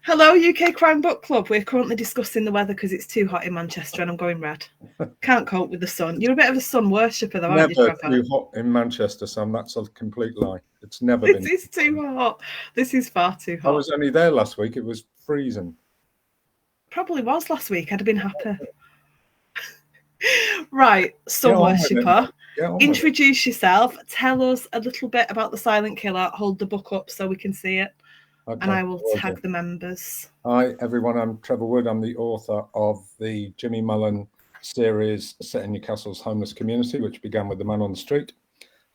Hello, UK Crime Book Club. We're currently discussing the weather because it's too hot in Manchester and I'm going red. Can't cope with the sun. You're a bit of a sun worshipper, though, aren't you, Never Trevor? too hot in Manchester, Sam. That's a complete lie. It's never This been. is too hot. This is far too I hot. was only there last week. It was freezing. Probably was last week. I'd have been happy. Right, sun Get on with it, worshipper. mate. Get on with it. Introduce yourself. Tell us a little bit about the Silent Killer. Hold the book up so we can see it. Okay, And I will will tag do. the members. Hi, everyone. I'm Trevor Wood. I'm the author of the Jimmy Mullen series set in Newcastle's homeless community, which began with The Man on the Street.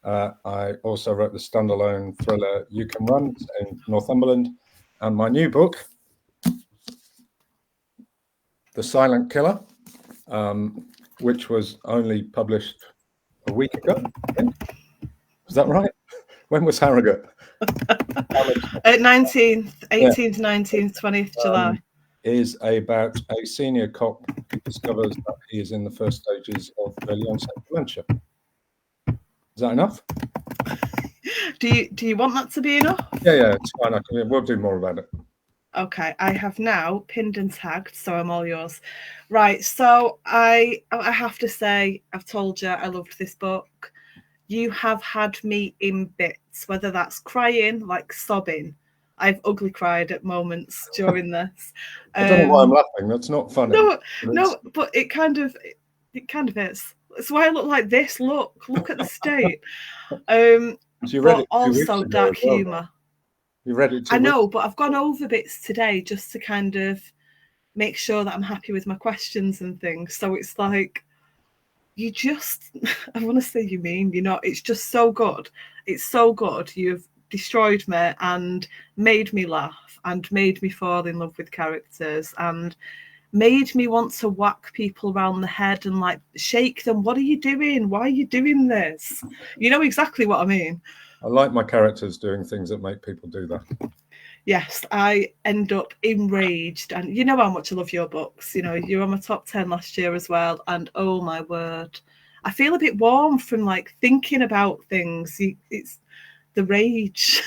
I also wrote the standalone thriller You Can Run in Northumberland, and my new book, The Silent Killer, which was only published a week ago. Is that right? When was Harrogate? 19th, 18th, 19th, 20th July. Is about a senior cop who discovers that he is in the first stages of early onset dementia. Is that enough? Do you want that to be enough? Yeah, it's fine. We'll do more about it. Okay, I have now pinned and tagged, so I'm all yours. Right, so I have to say, I've told you I loved this book. You have had me in bits, whether that's crying, like sobbing. I've ugly cried at moments during this. I don't know why I'm laughing. That's not funny. No, but it kind of is. That's why I look like this. Look at the state. So you read it also dark humour. You read it. I know, but I've gone over bits today just to kind of make sure that I'm happy with my questions and things. So it's like, you just, I want to say you mean, you know, it's just so good. It's so good. You've destroyed me and made me laugh and made me fall in love with characters and made me want to whack people around the head and like shake them. What are you doing? Why are you doing this? You know exactly what I mean. I like my characters doing things that make people do that. Yes, I end up enraged. And you know how much I love your books. You know, you're on my top 10 last year as well. And oh my word, I feel a bit warm from like thinking about things. It's the rage.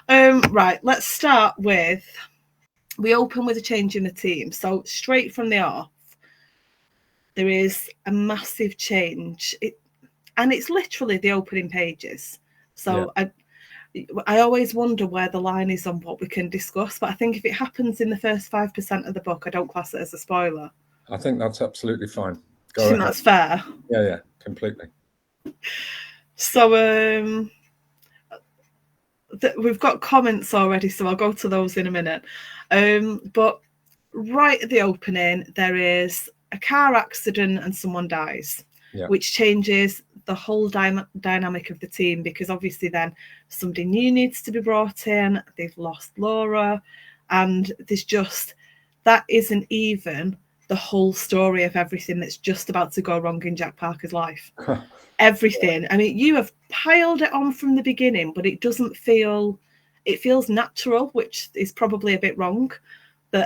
Right, let's start with, we open with a change in the team. So straight from the off, there is a massive change. And it's literally the opening pages. So yeah. I always wonder where the line is on what we can discuss, but I think if it happens in the first 5% of the book, I don't class it as a spoiler. I think that's absolutely fine. Do you think that's fair? Yeah, completely. So we've got comments already, so I'll go to those in a minute. But right at the opening, there is a car accident and someone dies, which changes the whole dynamic of the team, because obviously then somebody new needs to be brought in. They've lost Laura, and there's just, that isn't even the whole story of everything that's just about to go wrong in Jack Parker's life. Everything. I mean, you have piled it on from the beginning, but it doesn't feel, it feels natural, which is probably a bit wrong.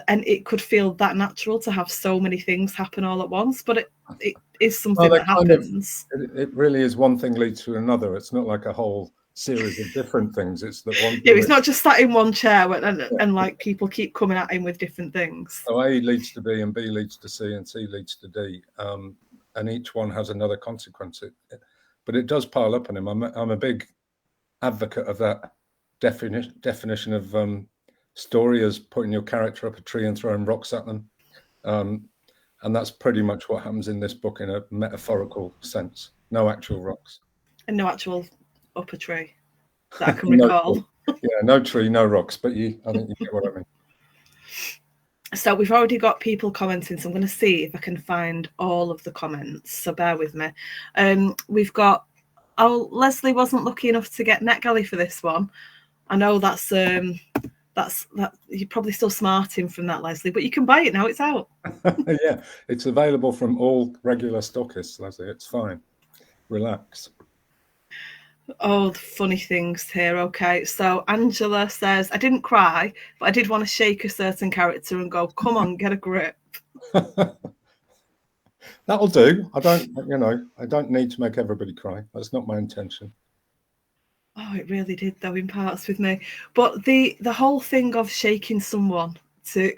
And it could feel that natural to have so many things happen all at once, but it is something that happens. It really is, one thing leads to another. It's not like a whole series of different things. It's that one. Yeah, he's not just sat in one chair and like people keep coming at him with different things. So A leads to B and B leads to C and C leads to D, and each one has another consequence. But it does pile up on him. I'm a big advocate of that definition of story as putting your character up a tree and throwing rocks at them. And that's pretty much what happens in this book in a metaphorical sense. No actual rocks. And no actual up a tree that I can recall. Yeah, no tree, no rocks, but I think you get what I mean. So we've already got people commenting, so I'm going to see if I can find all of the comments. So bear with me. We've got, Leslie wasn't lucky enough to get NetGalley for this one. I know that's you're probably still smarting from that, Leslie, but you can buy it now. It's out. Yeah, it's available from all regular stockists, Leslie. It's fine. Relax. Oh, the funny things here. Okay, so Angela says, I didn't cry, but I did want to shake a certain character and go, come on, get a grip. That'll do. I don't need to make everybody cry. That's not my intention. Oh, it really did, though, in parts with me. But the whole thing of shaking someone to,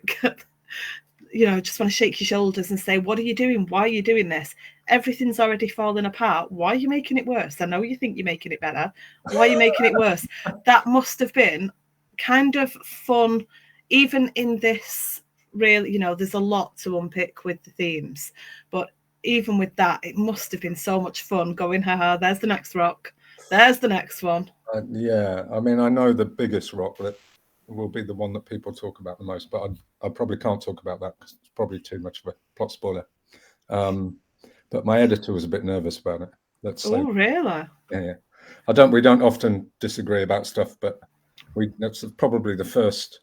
just want to shake your shoulders and say, what are you doing? Why are you doing this? Everything's already fallen apart. Why are you making it worse? I know you think you're making it better. Why are you making it worse? That must have been kind of fun, even in this really, there's a lot to unpick with the themes. But even with that, it must have been so much fun going, haha, there's the next rock. There's the next one. Yeah, I mean, I know the biggest rock that will be the one that people talk about the most, but I probably can't talk about that because it's probably too much of a plot spoiler. But my editor was a bit nervous about it. Let's say. Oh, really? Yeah. We don't often disagree about stuff, but that's probably the first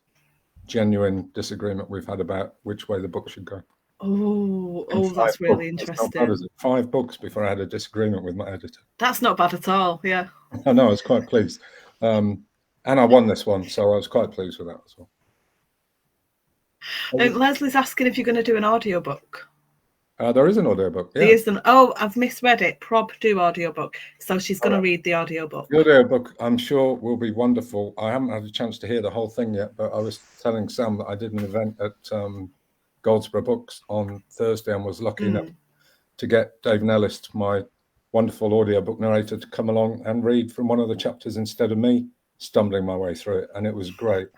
genuine disagreement we've had about which way the book should go. That's really interesting. Not bad, is it? 5 books before I had a disagreement with my editor. That's not bad at all, yeah. I know, I was quite pleased. And I won this one, so I was quite pleased with that as well. Leslie's asking if you're going to do an audiobook. There is an audiobook. Yeah. There isn't. Oh, I've misread it. Prob do audiobook. So she's going to read the audiobook. The audiobook, I'm sure, will be wonderful. I haven't had a chance to hear the whole thing yet, but I was telling Sam that I did an event at Goldsborough Books on Thursday and was lucky enough to get Dave Nellis, my wonderful audiobook narrator, to come along and read from one of the chapters instead of me stumbling my way through it. And it was great.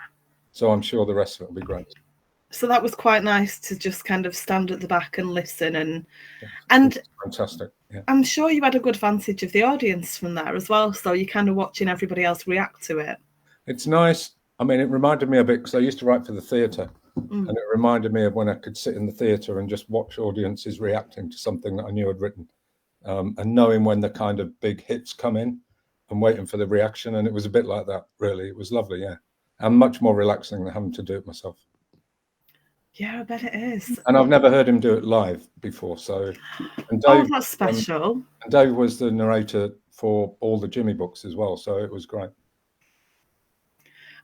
So I'm sure the rest of it will be great. So that was quite nice to just kind of stand at the back and listen and fantastic. Yeah. I'm sure you had a good vantage of the audience from there as well. So you're kind of watching everybody else react to it. It's nice. I mean, it reminded me a bit because I used to write for the theatre, and it reminded me of when I could sit in the theatre and just watch audiences reacting to something that I knew I'd written, and knowing when the kind of big hits come in and waiting for the reaction. And it was a bit like that, really. It was lovely, yeah, and much more relaxing than having to do it myself. Yeah, I bet it is. And I've never heard him do it live before. So, and Dave, that's special. And Dave was the narrator for all the Jimmy books as well, so it was great.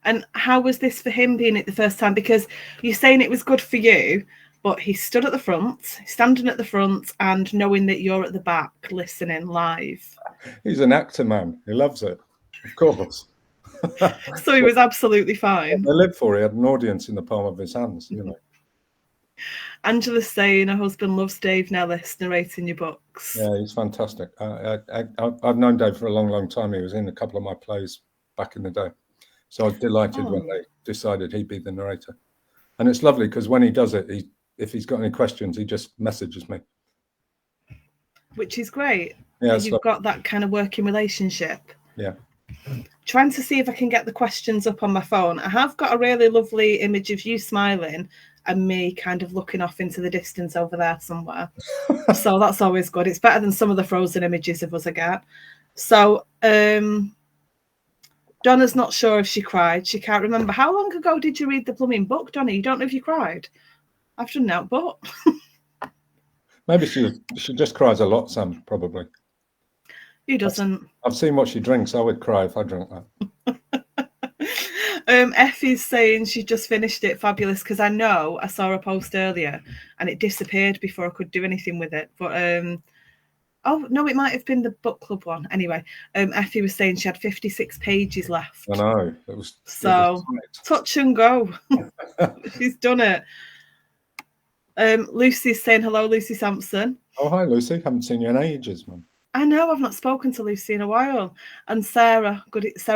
And how was this for him being it the first time? Because you're saying it was good for you, but he stood at the front, standing at the front, and knowing that you're at the back listening live. He's an actor, man. He loves it, of course. So he was absolutely fine. They lived for. He had an audience in the palm of his hands, you know. Angela's saying her husband loves Dave Nellis narrating your books. Yeah, he's fantastic. I've known Dave for a long, long time. He was in a couple of my plays back in the day. So I was delighted when they decided he'd be the narrator. And it's lovely because when he does it, if he's got any questions, he just messages me. Which is great. Yeah, you've got that kind of working relationship. Yeah. Trying to see if I can get the questions up on my phone. I have got a really lovely image of you smiling and me kind of looking off into the distance over there somewhere. So that's always good. It's better than some of the frozen images of us I get. So Donna's not sure if she cried. She can't remember. How long ago did you read the blooming book, Donna? You don't know if you cried. I've done that, but maybe she just cries a lot, Sam, probably. Who doesn't? I've seen what she drinks. I would cry if I drank that. Effie's saying she just finished it. Fabulous, because I saw a post earlier and it disappeared before I could do anything with it. But oh no, it might have been the book club one. Anyway, Effie was saying she had 56 pages left. I know. It was touch and go. She's done it. Lucy's saying hello, Lucy Sampson. Oh, hi, Lucy. Haven't seen you in ages, man. I know. I've not spoken to Lucy in a while. And Sarah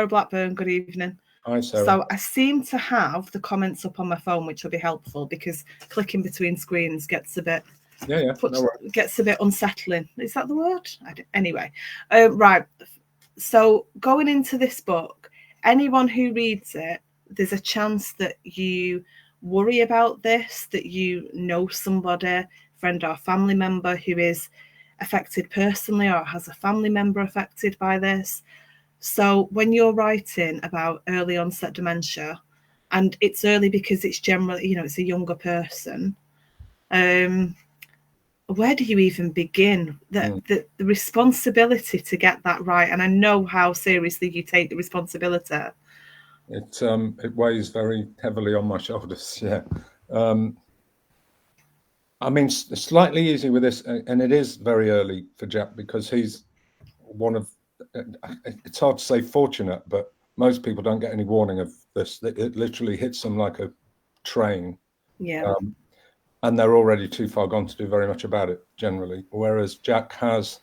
Blackburn. Good evening. Hi, Sarah. So I seem to have the comments up on my phone, which will be helpful because clicking between screens gets a bit gets a bit unsettling. Is that the word? Anyway, right. So going into this book, anyone who reads it, there's a chance that you worry about this, that you know somebody, friend or family member who is affected personally or has a family member affected by this. So when you're writing about early onset dementia, and it's early because it's generally, it's a younger person, where do you even begin? The responsibility to get that right, and I know how seriously you take the responsibility. It weighs very heavily on my shoulders. Yeah. I mean, slightly easy with this, and it is very early for Jack because he's one of it's hard to say fortunate, but most people don't get any warning of this. It literally hits them like a train. Yeah. And they're already too far gone to do very much about it generally. Whereas Jack has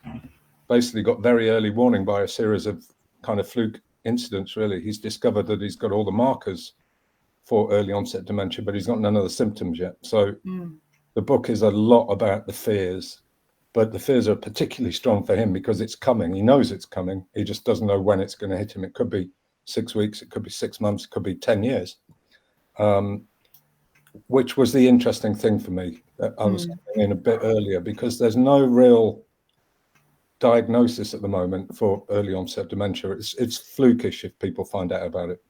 basically got very early warning by a series of kind of fluke incidents, really. He's discovered that he's got all the markers for early onset dementia, but he's got none of the symptoms yet. So the book is a lot about the fears, but the fears are particularly strong for him because it's coming. He knows it's coming. He just doesn't know when it's going to hit him. It could be 6 weeks, it could be 6 months, it could be 10 years. Which was the interesting thing for me. I was coming in a bit earlier because there's no real diagnosis at the moment for early onset dementia. It's flukish if people find out about it.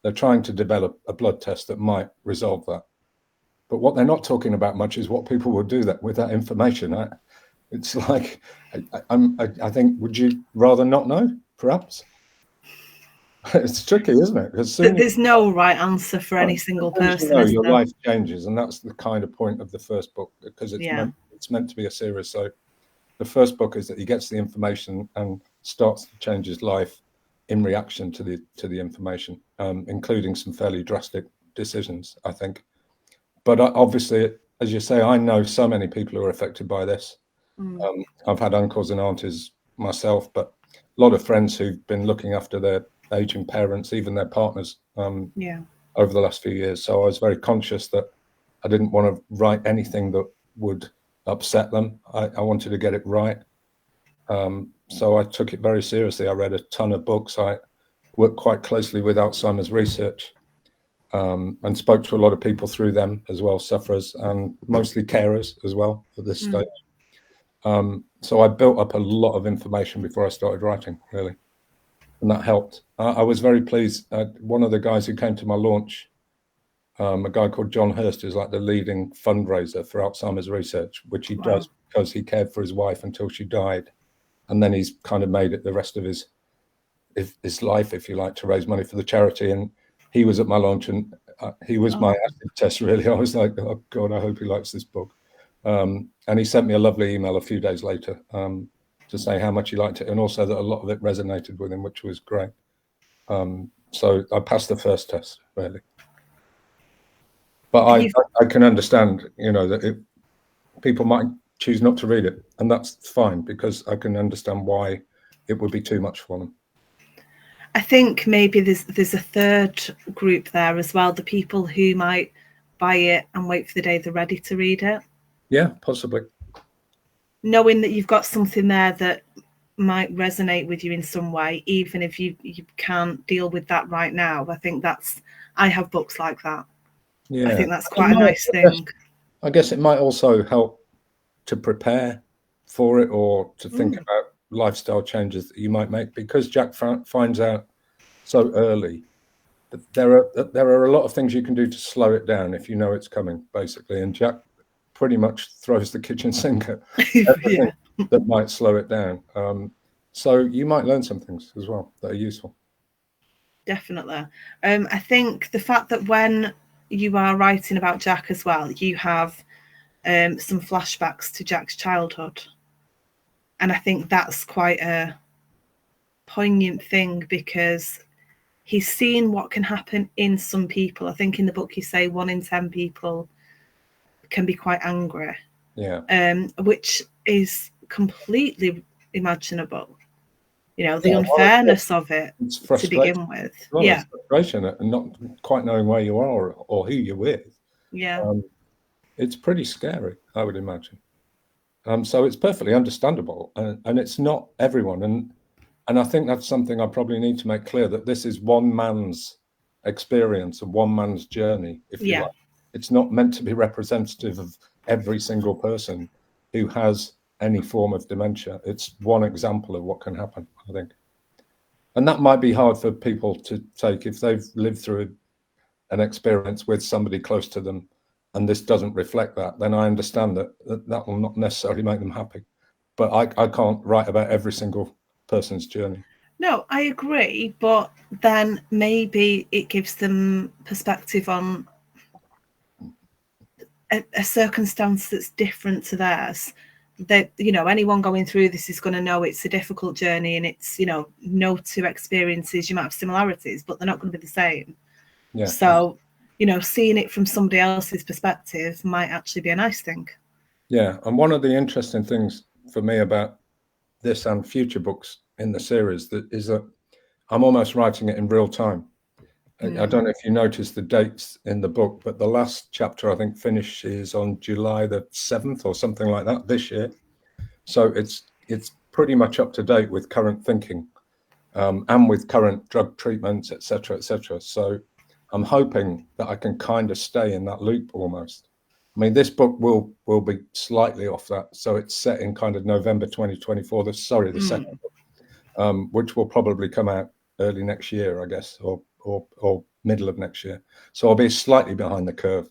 They're trying to develop a blood test that might resolve that. But what they're not talking about much is what people will do that with that information. It's like, I think, would you rather not know, perhaps? It's tricky, isn't it? Because there's no right answer for any single person. Your life changes, and that's the kind of point of the first book, because it's meant to be a series. So the first book is that he gets the information and starts to change his life in reaction to the information, including some fairly drastic decisions, I think. But obviously, as you say, I know so many people who are affected by this. I've had uncles and aunties myself, but a lot of friends who've been looking after their aging parents, even their partners, over the last few years. So I was very conscious that I didn't want to write anything that would upset them. I wanted to get it right. So I took it very seriously. I read a ton of books. I worked quite closely with Alzheimer's research, and spoke to a lot of people through them as well, sufferers and mostly carers as well at this stage. So I built up a lot of information before I started writing, really. And that helped. I was very pleased. One of the guys who came to my launch, a guy called John Hurst, who's like the leading fundraiser for Alzheimer's research, which he does because he cared for his wife until she died. And then he's kind of made it the rest of his life, if you like, to raise money for the charity. And he was at my launch, and he was my acid test, really. I was like, oh, God, I hope he likes this book. And he sent me a lovely email a few days later, to say how much he liked it, and also that a lot of it resonated with him, which was great. So I passed the first test, really. But I can understand, that people might choose not to read it, and that's fine, because I can understand why it would be too much for them. I think maybe there's a third group there as well, the people who might buy it and wait for the day they're ready to read it. Yeah, possibly. Knowing that you've got something there that might resonate with you in some way, even if you can't deal with that right now. I have books like that. Yeah, I think that's quite a nice thing. I guess it might also help to prepare for it, or to think about lifestyle changes that you might make, because Jack finds out so early that there are a lot of things you can do to slow it down if you know it's coming, basically. And Jack pretty much throws the kitchen sink at everything that might slow it down. So you might learn some things as well that are useful. Definitely. I think the fact that when you are writing about Jack as well, you have some flashbacks to Jack's childhood. And I think that's quite a poignant thing, because he's seen what can happen in some people. I think in the book you say 1 in 10 people can be quite angry. Yeah. Which is completely imaginable. The unfairness of it to begin with. It's frustration and not quite knowing where you are or who you're with. Yeah. It's pretty scary, I would imagine. So it's perfectly understandable, and it's not everyone. And I think that's something I probably need to make clear, that this is one man's experience and one man's journey, if you like. It's not meant to be representative of every single person who has any form of dementia. It's one example of what can happen, I think. And that might be hard for people to take if they've lived through an experience with somebody close to them, and this doesn't reflect that. Then I understand that will not necessarily make them happy. But I can't write about every single person's journey. No, I agree. But then maybe it gives them perspective on a circumstance that's different to theirs, that, you know, anyone going through this is going to know it's a difficult journey, and it's, you know, no two experiences, you might have similarities, but they're not going to be the same. Yeah. So, you know, seeing it from somebody else's perspective might actually be a nice thing. Yeah. And one of the interesting things for me about this and future books in the series is that I'm almost writing it in real time. I don't know if you noticed the dates in the book, but the last chapter, I think, finishes on July the 7th or something like that this year. So it's pretty much up to date with current thinking, and with current drug treatments, et cetera, et cetera. So I'm hoping that I can kind of stay in that loop almost. I mean, this book will be slightly off that. So it's set in kind of November 2024, the second book, which will probably come out early next year, I guess, or middle of next year. So I'll be slightly behind the curve,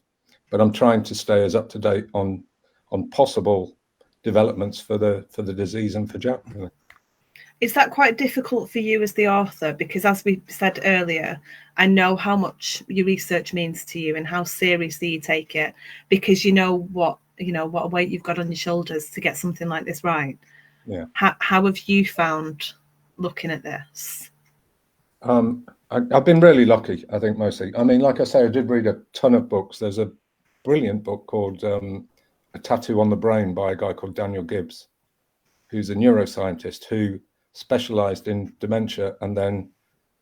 but I'm trying to stay as up to date on possible developments for the disease and for Jack. Really. Is that quite difficult for you as the author? Because as we said earlier, I know how much your research means to you and how seriously you take it, because you know what a weight you've got on your shoulders to get something like this right. Yeah. How have you found looking at this? I've been really lucky, I think, mostly. I mean, like I say, I did read a ton of books. There's a brilliant book called A Tattoo on the Brain by a guy called Daniel Gibbs, who's a neuroscientist who specialized in dementia, and then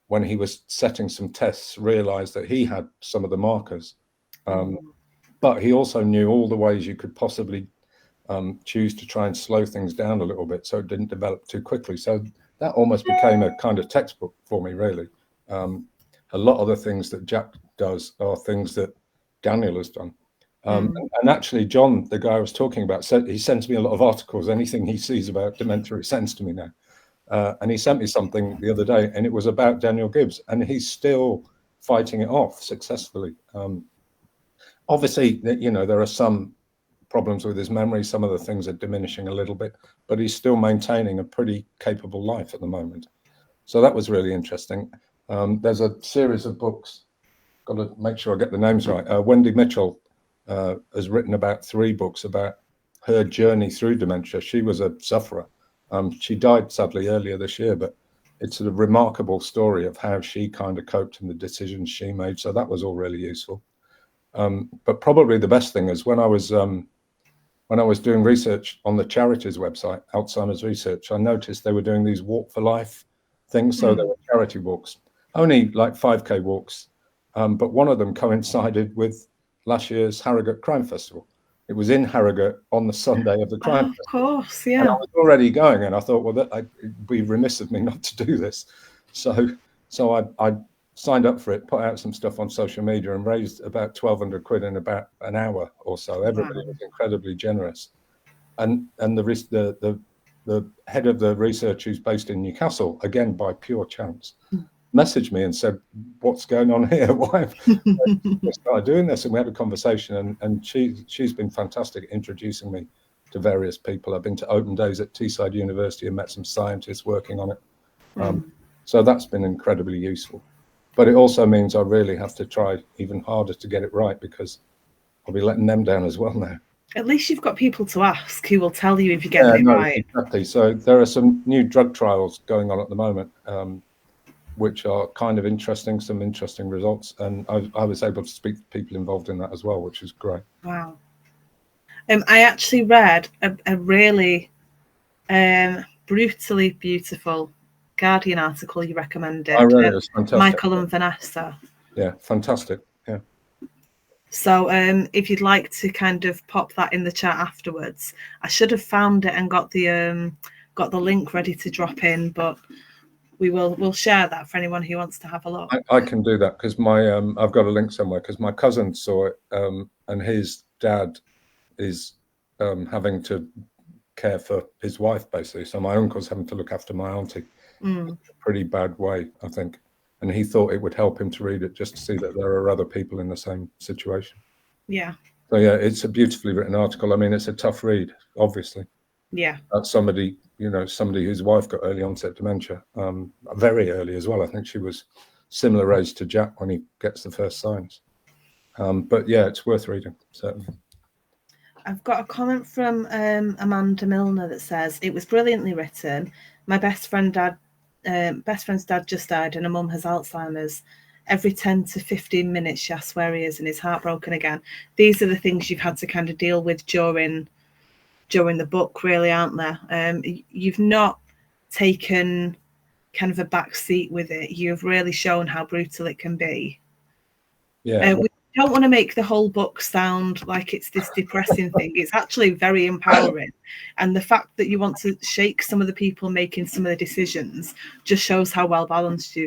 when he was setting some tests realized that he had some of the markers, but he also knew all the ways you could possibly choose to try and slow things down a little bit so it didn't develop too quickly. So that almost became a kind of textbook for me, really. A lot of the things that Jack does are things that Daniel has done. And actually, John, the guy I was talking about, said he sends me a lot of articles. Anything he sees about dementia, he sends to me now. And he sent me something the other day, and it was about Daniel Gibbs, and he's still fighting it off successfully. Obviously, you know, there are some problems with his memory. Some of the things are diminishing a little bit, but he's still maintaining a pretty capable life at the moment. So that was really interesting. There's a series of books, got to make sure I get the names right. Wendy Mitchell has written about 3 books about her journey through dementia. She was a sufferer. She died sadly earlier this year, but it's a remarkable story of how she kind of coped and the decisions she made. So that was all really useful. But probably the best thing is when I was doing research on the charities website, Alzheimer's Research, I noticed they were doing these Walk for Life things. So there were charity walks, only like 5K walks. But one of them coincided with last year's Harrogate Crime Festival. It was in Harrogate on the Sunday of the Crime Festival. Of course, yeah. And I was already going, and I thought, well, it'd be remiss of me not to do this. So I signed up for it, put out some stuff on social media, and raised about 1,200 quid in about an hour or so. Everybody was incredibly generous. And the head of the research, who's based in Newcastle, again by pure chance, messaged me and said, "What's going on here? Why have we started doing this?" And we had a conversation, and she's been fantastic at introducing me to various people. I've been to open days at Teesside University and met some scientists working on it. So that's been incredibly useful. But it also means I really have to try even harder to get it right, because I'll be letting them down as well now. At least you've got people to ask who will tell you if you get it right. Exactly. So there are some new drug trials going on at the moment, which are kind of interesting, some interesting results. And I was able to speak to people involved in that as well, which is great. Wow. I actually read a really brutally beautiful Guardian article you recommended. I read it. It was fantastic. Michael and Vanessa. Yeah, fantastic. Yeah. So if you'd like to kind of pop that in the chat afterwards, I should have found it and got the link ready to drop in, but we'll share that for anyone who wants to have a look. I can do that because my I've got a link somewhere, because my cousin saw it, and his dad is having to care for his wife, basically. So my uncle's having to look after my auntie in a pretty bad way, I think. And he thought it would help him to read it, just to see that there are other people in the same situation. Yeah. So yeah, it's a beautifully written article. I mean, it's a tough read, obviously. Yeah. That's somebody whose wife got early onset dementia, very early as well. I think she was similar age to Jack when he gets the first signs. But yeah, it's worth reading, certainly. I've got a comment from Amanda Milner that says it was brilliantly written. My best friend's dad just died, and her mum has Alzheimer's. Every 10 to 15 minutes, she asks where he is and is heartbroken again. These are the things you've had to kind of deal with during the book, really, aren't there? You've not taken kind of a back seat with it. You've really shown how brutal it can be. Yeah. We don't want to make the whole book sound like it's this depressing thing. It's actually very empowering. And the fact that you want to shake some of the people making some of the decisions just shows how well balanced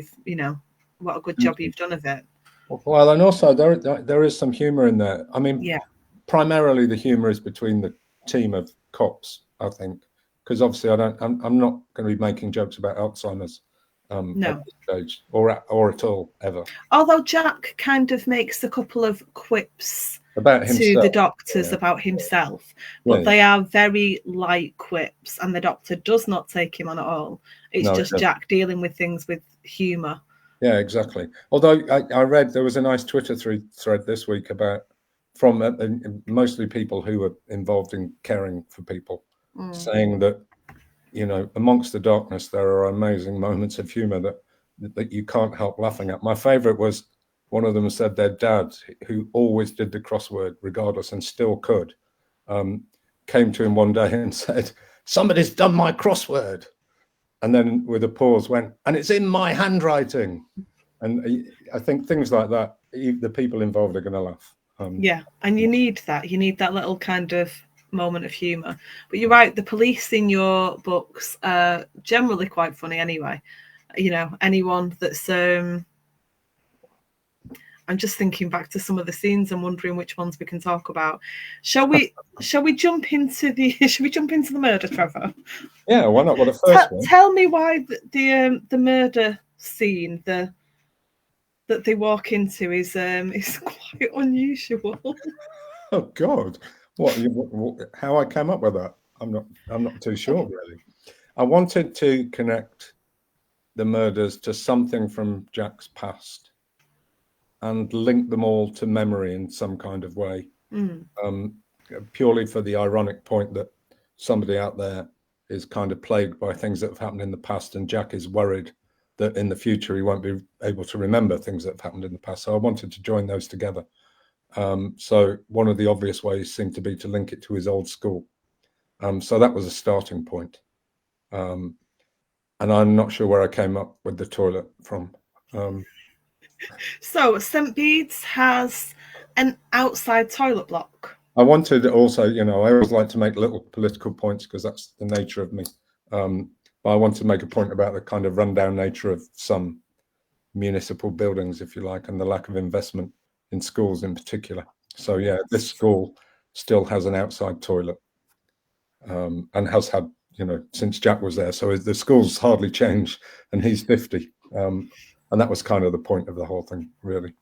what a good job you've done of it. Well, and also there is some humor in there. I mean, yeah. Primarily the humor is between the team of cops, I think, because obviously I'm not going to be making jokes about Alzheimer's no. at this stage or at all ever. Although Jack kind of makes a couple of quips about himself. To the doctors about himself, but they are very light quips, and the doctor does not take him on at all. It's just Jack dealing with things with humour. Yeah, exactly. Although I read there was a nice Twitter thread this week from mostly people who were involved in caring for people, saying that, amongst the darkness, there are amazing moments of humor that you can't help laughing at. My favorite was one of them said their dad, who always did the crossword regardless and still could, came to him one day and said, "Somebody's done my crossword." And then with a pause went, "And it's in my handwriting." And I think things like that, the people involved are going to laugh. And you need that. You need that little kind of moment of humour. But you're right, the police in your books are generally quite funny anyway. Anyone that's... I'm just thinking back to some of the scenes and wondering which ones we can talk about. Shall we jump into the murder, Trevor? Yeah, why not? Well, the first one. Tell me why the murder scene that they walk into is quite unusual. Oh God, how I came up with that? I'm not too sure really. I wanted to connect the murders to something from Jack's past and link them all to memory in some kind of way, purely for the ironic point that somebody out there is kind of plagued by things that have happened in the past, and Jack is worried that in the future he won't be able to remember things that have happened in the past. So I wanted to join those together. So one of the obvious ways seemed to be to link it to his old school. So that was a starting point. And I'm not sure where I came up with the toilet from. So St. Bede's has an outside toilet block. I wanted also, I always like to make little political points because that's the nature of me. But I want to make a point about the kind of rundown nature of some municipal buildings, if you like, and the lack of investment in schools in particular. So yeah, this school still has an outside toilet, and has had, since Jack was there. So the school's hardly changed, and he's 50. And that was kind of the point of the whole thing, really.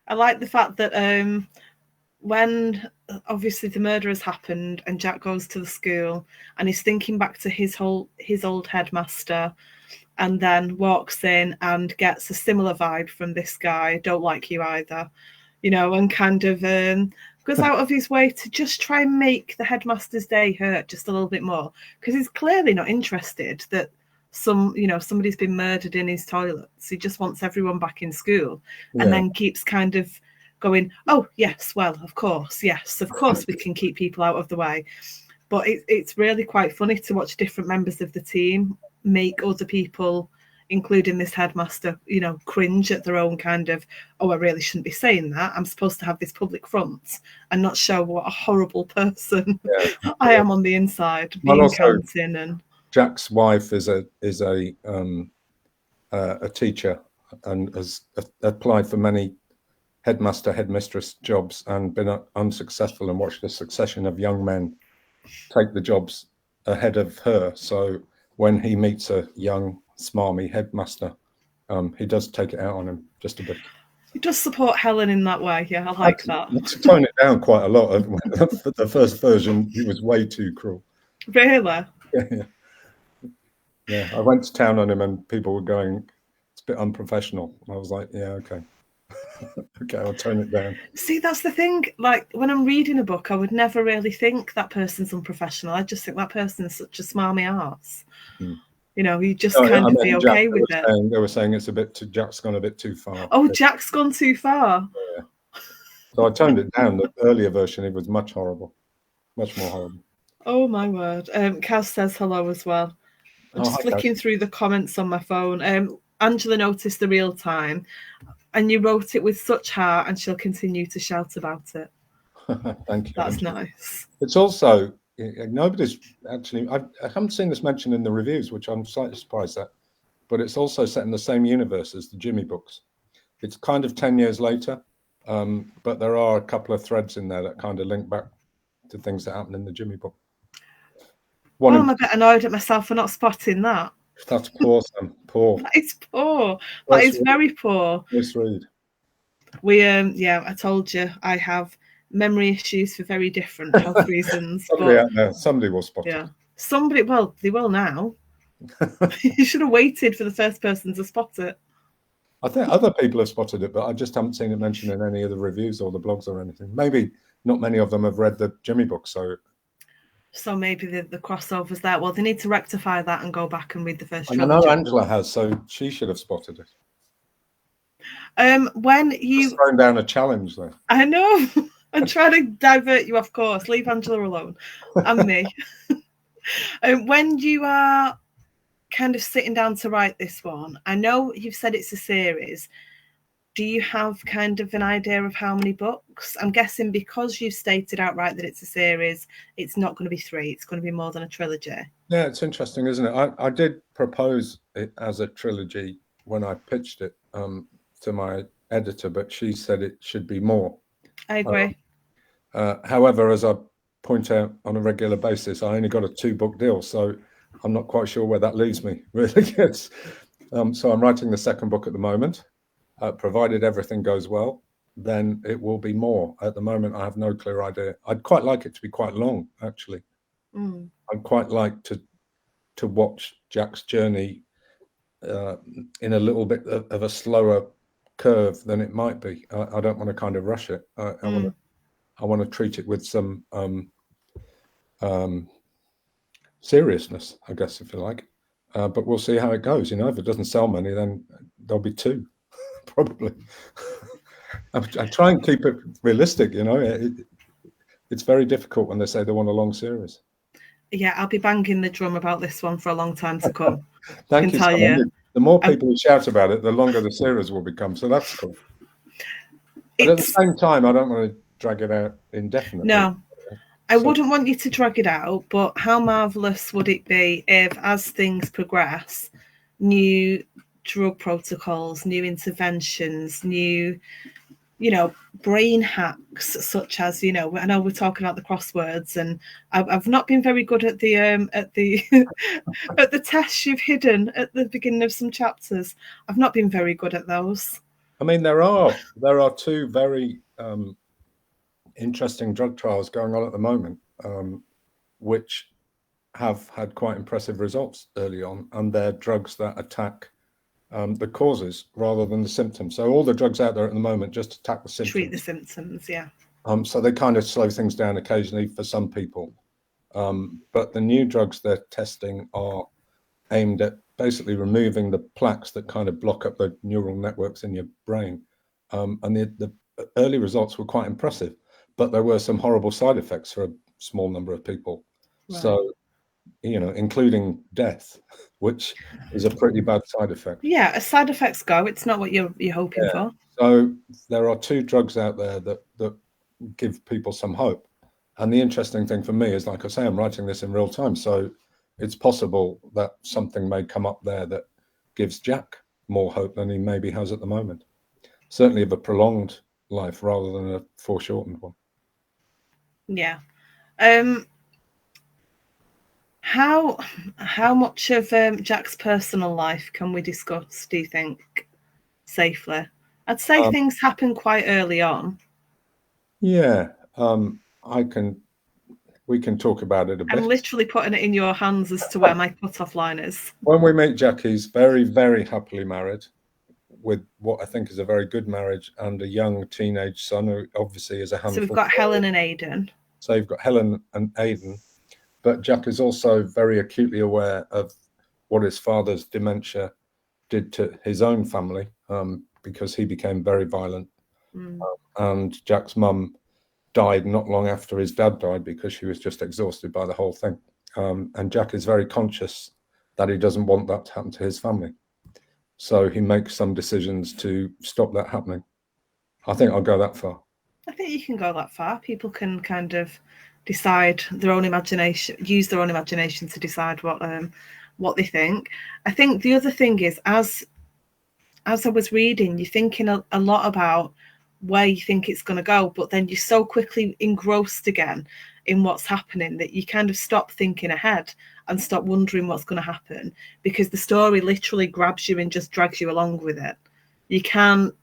I like the fact that when obviously the murder has happened and Jack goes to the school and he's thinking back to his old headmaster, and then walks in and gets a similar vibe from this guy, don't like you either, and kind of goes out of his way to just try and make the headmaster's day hurt just a little bit more, because he's clearly not interested that somebody's been murdered in his toilets. He just wants everyone back in school, and then keeps kind of going, oh yes, well, of course we can keep people out of the way. But it's really quite funny to watch different members of the team make other people, including this headmaster, cringe at their own kind of, oh, I really shouldn't be saying that. I'm supposed to have this public front and not show what a horrible person I am on the inside, being counting. And Jack's wife is a teacher and has applied for many headmistress jobs and been unsuccessful, and watched a succession of young men take the jobs ahead of her. So when he meets a young, smarmy headmaster, he does take it out on him just a bit. He does support Helen in that way. Yeah, I like that. To tone it down quite a lot. The first version, he was way too cruel. Really? Yeah. I went to town on him and people were going, it's a bit unprofessional. I was like, yeah, okay. Okay, I'll tone it down. See, that's the thing. Like, when I'm reading a book, I would never really think that person's unprofessional. I just think that person's such a smarmy arse. You know, you just kind of be okay with it. They were saying it's a bit too, Jack's gone a bit too far. Oh, Jack's gone too far. Yeah. So I toned it down. The earlier version, it was much horrible. Much more horrible. Oh, my word. Kaz says hello as well. I'm just flicking through the comments on my phone. Angela noticed the real time, and you wrote it with such heart, and she'll continue to shout about it. Thank you. That's nice. It's also, nobody's actually, I haven't seen this mentioned in the reviews, which I'm slightly surprised at, but it's also set in the same universe as the Jimmy books. It's kind of 10 years later, but there are a couple of threads in there that kind of link back to things that happened in the Jimmy book. I'm a bit annoyed at myself for not spotting that. That's poor, Sam. Poor. That is poor. That is very poor. Misread. We I told you I have memory issues for very different health reasons. Somebody will spot it. Somebody, well, they will now. You should have waited for the first person to spot it. I think other people have spotted it, but I just haven't seen it mentioned in any of the reviews or the blogs or anything. Maybe not many of them have read the Jimmy book, so maybe the crossover's there. Well, they need to rectify that and go back and read the first trilogy. I know Angela has, so she should have spotted it. When you just throwing down a challenge, though. I know. I'm trying to divert you off course. Leave Angela alone and me. When you are kind of sitting down to write this one, I know you've said it's a series. Do you have kind of an idea of how many books? I'm guessing because you've stated outright that it's a series, it's not going to be 3. It's going to be more than a trilogy. Yeah, it's interesting, isn't it? I did propose it as a trilogy when I pitched it to my editor, but she said it should be more. I agree. However, as I point out on a regular basis, I only got a 2-book deal, so I'm not quite sure where that leaves me, really. So I'm writing the 2nd book at the moment. Provided everything goes well, then it will be more. At the moment, I have no clear idea. I'd quite like it to be quite long, actually. I'd quite like to watch Jack's journey in a little bit of a slower curve than it might be. I don't want to kind of rush it. I want to treat it with some seriousness, I guess, if you like. But we'll see how it goes. You know, if it doesn't sell many, then there'll be 2. Probably. I try and keep it realistic, you know. It's very difficult when they say they want a long series. Yeah, I'll be banging the drum about this one for a long time to come. Thank you. The more people who shout about it, the longer the series will become. So that's cool. But at the same time, I don't want to drag it out indefinitely. No, I wouldn't want you to drag it out, but how marvellous would it be if, as things progress, new drug protocols, new interventions, new, brain hacks, such as, I know we're talking about the crosswords, and I've not been very good at the at the tests you've hidden at the beginning of some chapters. I've not been very good at those. I mean, there are 2 very interesting drug trials going on at the moment, which have had quite impressive results early on, and they're drugs that attack the causes rather than the symptoms. So all the drugs out there at the moment just attack the symptoms. Treat the symptoms, yeah. So they kind of slow things down occasionally for some people. But the new drugs they're testing are aimed at basically removing the plaques that kind of block up the neural networks in your brain. And the early results were quite impressive, but there were some horrible side effects for a small number of people. Right. So, including death, which is a pretty bad side effect. Yeah, as side effects go, it's not what you're hoping for. So there are 2 drugs out there that give people some hope. And the interesting thing for me is, like I say, I'm writing this in real time. So it's possible that something may come up there that gives Jack more hope than he maybe has at the moment. Certainly of a prolonged life rather than a foreshortened one. Yeah. How much of Jack's personal life can we discuss, do you think, safely? I'd say things happen quite early on. Yeah, we can talk about it a bit. I'm literally putting it in your hands as to where my cut-off line is. When we meet Jack, he's very, very happily married with what I think is a very good marriage and a young teenage son who obviously is a handful. So we've got Helen and Aidan. So you've got Helen and Aidan, but Jack is also very acutely aware of what his father's dementia did to his own family, because he became very violent. And Jack's mum died not long after his dad died because she was just exhausted by the whole thing. And Jack is very conscious that he doesn't want that to happen to his family. So he makes some decisions to stop that happening. I think I'll go that far. I think you can go that far. People can kind of decide their own imagination, use their own imagination to decide what they think. I think the other thing is, as I was reading, you're thinking a lot about where you think it's going to go, but then you're so quickly engrossed again in what's happening that you kind of stop thinking ahead and stop wondering what's going to happen, because the story literally grabs you and just drags you along with it. You can't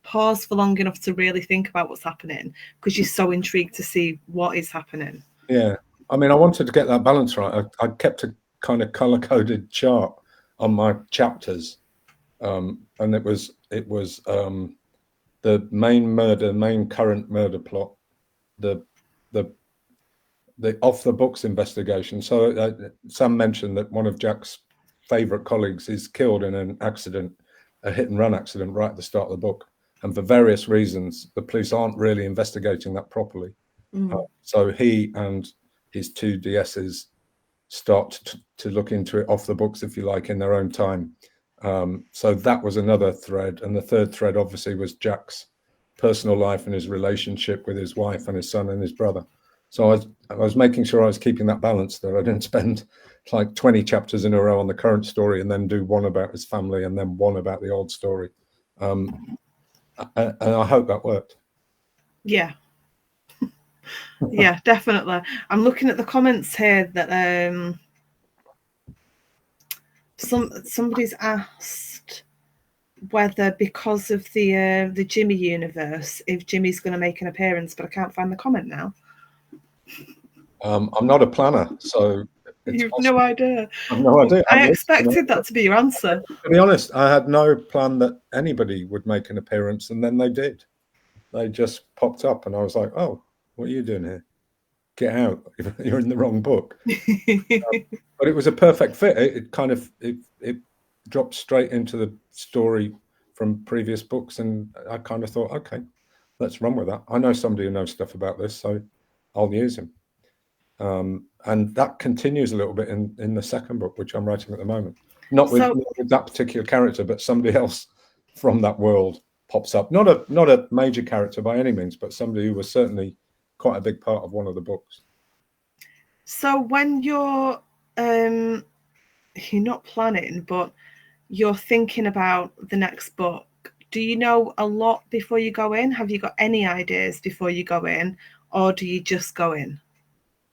pause for long enough to really think about what's happening because you're so intrigued to see what is happening. Yeah, I mean, I wanted to get that balance right. I kept a kind of color-coded chart on my chapters, and it was the main current murder plot, the off the books investigation. So Sam mentioned that one of Jack's favorite colleagues is killed in an accident, a hit and run accident, right at the start of the book. And for various reasons, the police aren't really investigating that properly. So he and his two DSs start to look into it off the books, if you like, in their own time. So that was another thread. And the third thread, obviously, was Jack's personal life and his relationship with his wife and his son and his brother. So I was making sure I was keeping that balance, that I didn't spend like 20 chapters in a row on the current story and then do one about his family and then one about the old story. And I hope that worked. Yeah. Yeah, definitely. I'm looking at the comments here that somebody's asked whether, because of the Jimmy universe, if Jimmy's going to make an appearance, but I can't find the comment now. I'm not a planner, so you've no idea. I've no idea. I expected that to be your answer. To be honest, I had no plan that anybody would make an appearance, and then they did. They just popped up, and I was like, "Oh, what are you doing here? Get out! You're in the wrong book." But it was a perfect fit. It kind of it dropped straight into the story from previous books, and I kind of thought, okay, let's run with that. I know somebody who knows stuff about this, so I'll use him. And that continues a little bit in the second book, which I'm writing at the moment. Not with that particular character, but somebody else from that world pops up. Not a major character by any means, but somebody who was certainly quite a big part of one of the books. So when you're not planning, but you're thinking about the next book, do you know a lot before you go in? Have you got any ideas before you go in, or do you just go in?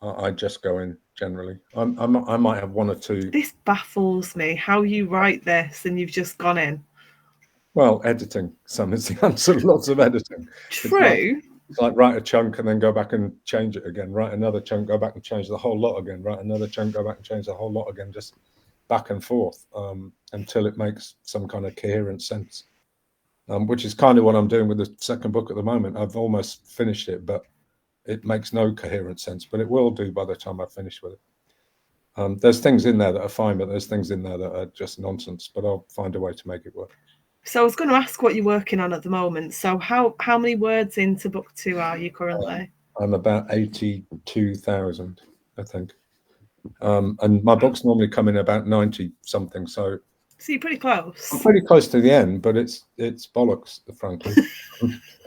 I just go in generally. I might have one or two. This baffles me, how you write this and you've just gone in. Well, editing, Sam, is the answer. Lots of editing. True. It's like write a chunk and then go back and change it again. Write another chunk, go back and change the whole lot again. Write another chunk, go back and change the whole lot again. Just back and forth until it makes some kind of coherent sense. Which is kind of what I'm doing with the second book at the moment. I've almost finished it, but it makes no coherent sense. But it will do by the time I've finished with it. There's things in there that are fine, but there's things in there that are just nonsense. But I'll find a way to make it work. So I was going to ask what you're working on at the moment. So how many words into book 2 are you currently? I'm about 82,000, I think. And my books normally come in about 90 something. So you're pretty close. I'm pretty close to the end, but it's bollocks, frankly.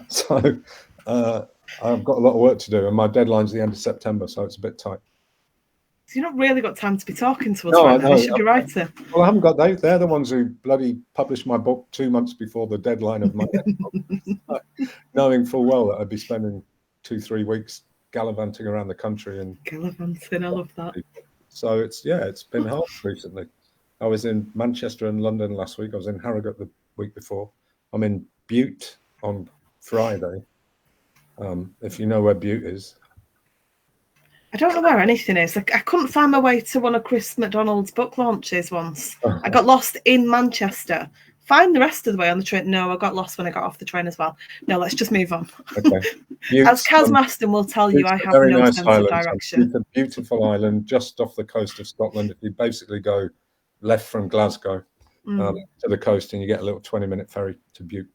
So I've got a lot of work to do, and my deadline's the end of September, so it's a bit tight. So you've not really got time to be talking to us right now. You should be writing. Well, I haven't got those. They're the ones who bloody published my book 2 months before the deadline of my book, knowing full well that I'd be spending 2-3 weeks gallivanting around the country. And gallivanting, I love that. So it's been hard recently. I was in Manchester and London last week. I was in Harrogate the week before. I'm in Butte on Friday. If you know where Butte is. I don't know where anything is. I couldn't find my way to one of Chris McDonald's book launches once. I got lost in Manchester fine the rest of the way on the train. No, I got lost when I got off the train as well. No, let's just move on. Okay. As Kaz Maston will tell you, I have very no nice sense island, of direction. It's a beautiful island just off the coast of Scotland. If you basically go left from Glasgow to the coast, and you get a little 20-minute ferry to Bute,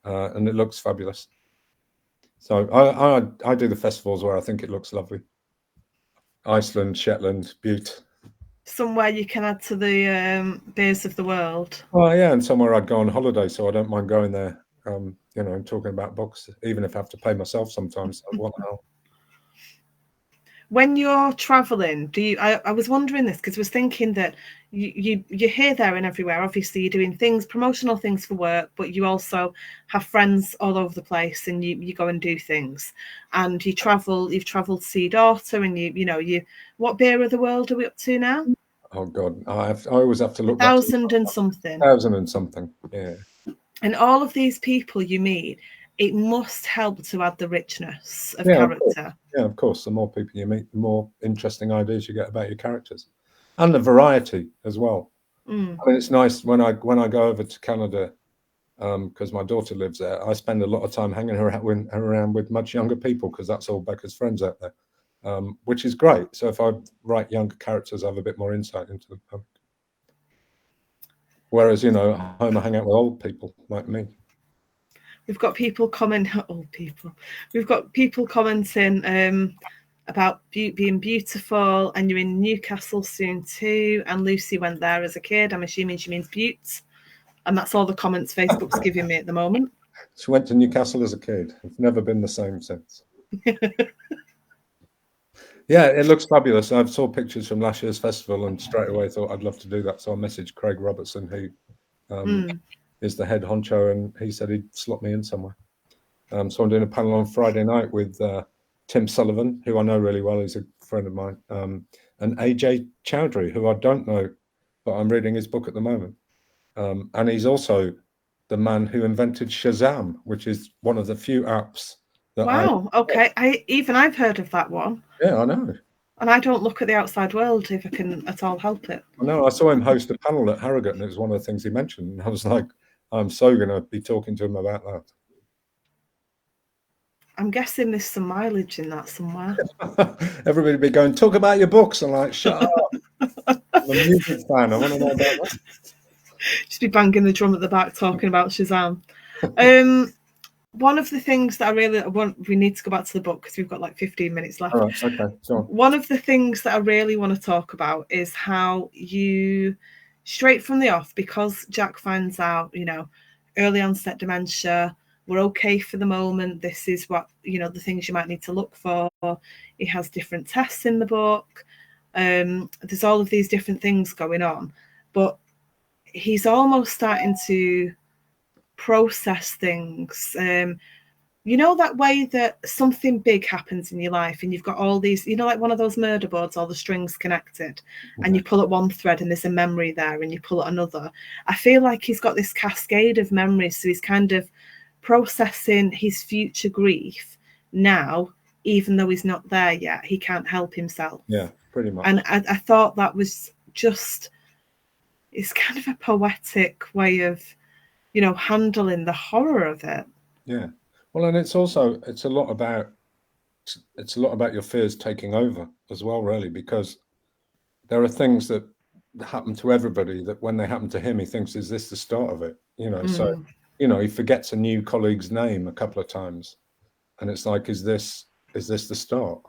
and it looks fabulous. So I do the festivals where I think it looks lovely. Iceland, Shetland, Bute. Somewhere you can add to the beers of the world. Well, yeah, and somewhere I'd go on holiday, so I don't mind going there. You know, and talking about books, even if I have to pay myself sometimes. What the hell? When you're traveling, do you? I was wondering this because I was thinking that you're here, there, and everywhere. Obviously, you're doing things, promotional things for work, but you also have friends all over the place, and you go and do things, and you travel. You've travelled to see your daughter, and you. What beer of the world are we up to now? Oh God, I always have to look. 1,000 and something. 1,000 and something, yeah. And all of these people you meet, it must help to add the richness of character. Of course. The more people you meet, the more interesting ideas you get about your characters, and the variety as well. I mean, it's nice when I go over to Canada, because my daughter lives there. I spend a lot of time hanging around with much younger people, because that's all Becca's friends out there, which is great. So if I write younger characters, I have a bit more insight into the public. Whereas, at home I hang out with old people like me. We've got people We've got people commenting about Bute being beautiful, and you're in Newcastle soon too. And Lucy went there as a kid. I'm assuming she means Bute, and that's all the comments Facebook's giving me at the moment. She went to Newcastle as a kid. I've never been the same since. Yeah, it looks fabulous. I saw pictures from last year's festival and straight away thought I'd love to do that. So I messaged Craig Robertson, who is the head honcho, and he said he'd slot me in somewhere. So I'm doing a panel on Friday night with Tim Sullivan, who I know really well. He's a friend of mine, and AJ Chowdhury, who I don't know, but I'm reading his book at the moment. And he's also the man who invented Shazam, which is one of the few apps that I've heard of that one. Yeah, I know. And I don't look at the outside world if I can at all help it. No, I saw him host a panel at Harrogate, and it was one of the things he mentioned. And I was like, I'm so going to be talking to him about that. I'm guessing there's some mileage in that somewhere. Everybody be going, talk about your books. I'm like, shut up. I'm a music fan. I want to know about that. Just be banging the drum at the back talking about Shazam. One of the things that I really want, we need to go back to the book because we've got like 15 minutes left. All right, okay, go on. One of the things that I really want to talk about is how you, straight from the off, because Jack finds out, early onset dementia, we're okay for the moment. This is what, the things you might need to look for. He has different tests in the book. There's all of these different things going on, but he's almost starting to process things. That way that something big happens in your life and you've got all these, like one of those murder boards, all the strings connected, and you pull at one thread and there's a memory there, and you pull at another. I feel like he's got this cascade of memories, so he's kind of processing his future grief now, even though he's not there yet. He can't help himself. Yeah, pretty much. And I thought that was just, it's kind of a poetic way of handling the horror of it. Yeah. Well, and it's a lot about your fears taking over as well, really, because there are things that happen to everybody that when they happen to him, he thinks, is this the start of it? So, he forgets a new colleague's name a couple of times, and it's like, is this the start?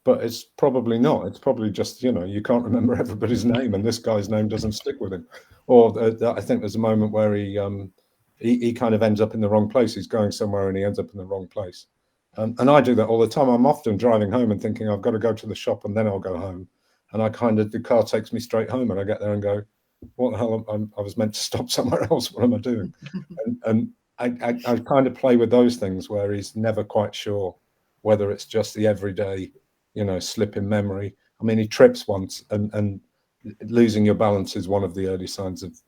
But it's probably not. It's probably just, you can't remember everybody's name, and this guy's name doesn't stick with him. Or I think there's a moment where he kind of ends up in the wrong place. He's going somewhere and he ends up in the wrong place. And I do that all the time. I'm often driving home and thinking I've got to go to the shop and then I'll go home. And the car takes me straight home, and I get there and go, what the hell? I was meant to stop somewhere else. What am I doing? and I kind of play with those things where he's never quite sure whether it's just the everyday, slip in memory. I mean, he trips once, and losing your balance is one of the early signs of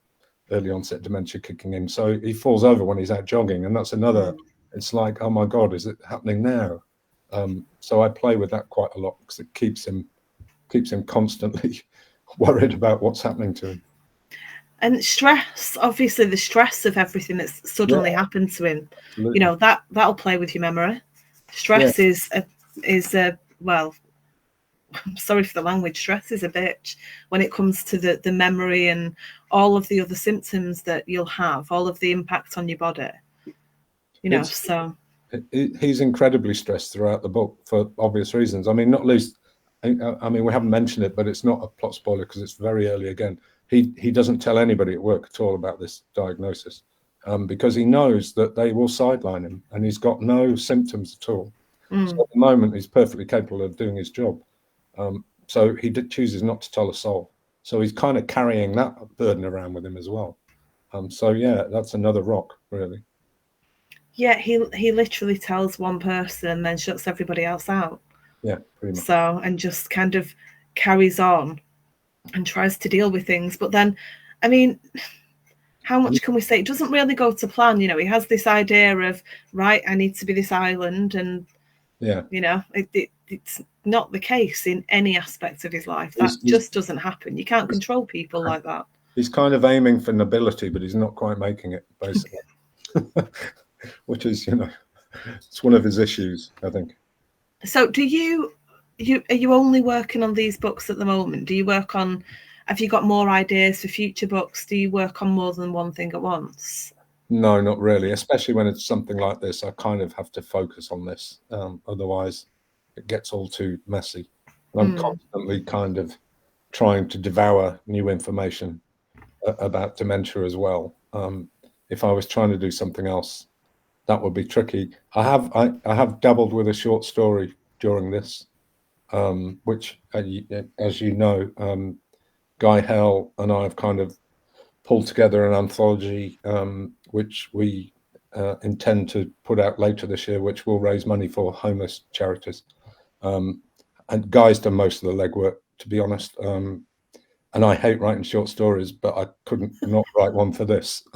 early onset dementia kicking in. So he falls over when he's out jogging, and that's another. It's like, oh my God, is it happening now? So I play with that quite a lot because it keeps him constantly worried about what's happening to him. And stress, obviously, the stress of everything that's suddenly happened to him, absolutely. you know, that'll play with your memory. Stress is a well, I'm sorry for the language, stress is a bitch when it comes to the memory and all of the other symptoms that you'll have, all of the impact on your body. You know, so he's incredibly stressed throughout the book for obvious reasons. I mean, not least, I mean, we haven't mentioned it, but it's not a plot spoiler because it's very early again. He doesn't tell anybody at work at all about this diagnosis because he knows that they will sideline him, and he's got no symptoms at all. So at the moment, he's perfectly capable of doing his job. So he chooses not to tell a soul. So he's kind of carrying that burden around with him as well. So yeah, that's another rock, really. Yeah, he literally tells one person and then shuts everybody else out. Yeah, pretty much. So, and just kind of carries on and tries to deal with things. But then, I mean, how much can we say? It doesn't really go to plan. You know, he has this idea of, right, I need to be this island. And, you know, it's not the case in any aspect of his life. That just doesn't happen. You can't control people like that. He's kind of aiming for nobility, but he's not quite making it, basically. Which is, you know, it's one of his issues, I think. So are you only working on these books at the moment? Do you work on, have you got more ideas for future books? Do you work on more than one thing at once? No, not really, especially when it's something like this. I kind of have to focus on this. Otherwise, it gets all too messy. And I'm constantly kind of trying to devour new information about dementia as well. If I was trying to do something else, that would be tricky. I have dabbled with a short story during this, which, as you know, Guy Hell and I have kind of pulled together an anthology, which we intend to put out later this year, which will raise money for homeless charities. And Guy's done most of the legwork, to be honest. And I hate writing short stories, but I couldn't not write one for this.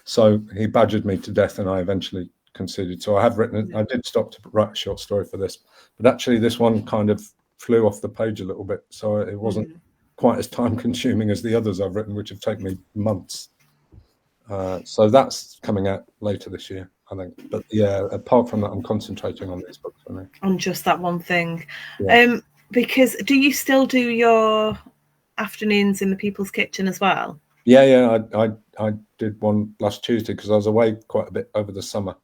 So he badgered me to death, and I eventually conceded. So I have written it. I did stop to write a short story for this, but actually this one kind of flew off the page a little bit. So it wasn't quite as time consuming as the others I've written, which have taken me months. So that's coming out later this year, I think. But yeah, apart from that, I'm concentrating on these books. On just that one thing. Yeah. Because do you still do your afternoons in the People's Kitchen as well? Yeah. I did one last Tuesday because I was away quite a bit over the summer.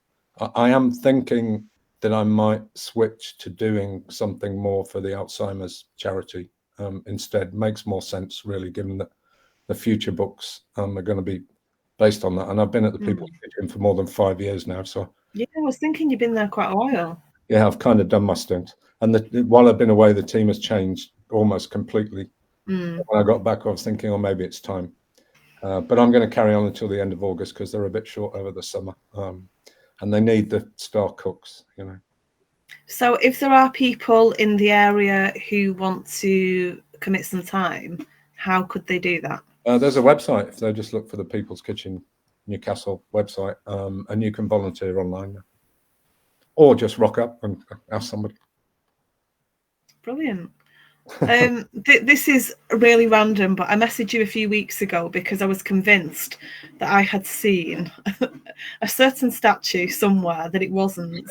I am thinking that I might switch to doing something more for the Alzheimer's charity instead. Makes more sense, really, given that the future books are going to be based on that. And I've been at the People's Kitchen for more than 5 years now. So yeah, I was thinking you've been there quite a while. Yeah, I've kind of done my stint. And while I've been away, the team has changed almost completely. When I got back, I was thinking, oh, maybe it's time. But I'm going to carry on until the end of August because they're a bit short over the summer. And they need the star cooks, you know. So if there are people in the area who want to commit some time, how could they do that? There's a website. If they just look for the People's Kitchen Newcastle website, and you can volunteer online. Or just rock up and ask somebody. Brilliant. This is really random, but I messaged you a few weeks ago because I was convinced that I had seen a certain statue somewhere that it wasn't.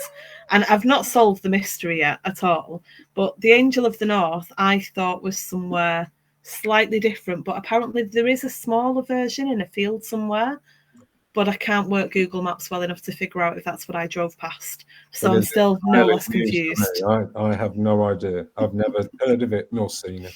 And I've not solved the mystery yet at all. But the Angel of the North, I thought was somewhere slightly different. But apparently there is a smaller version in a field somewhere. But I can't work Google Maps well enough to figure out if that's what I drove past. So I'm still no less confused. I have no idea. I've never heard of it nor seen it.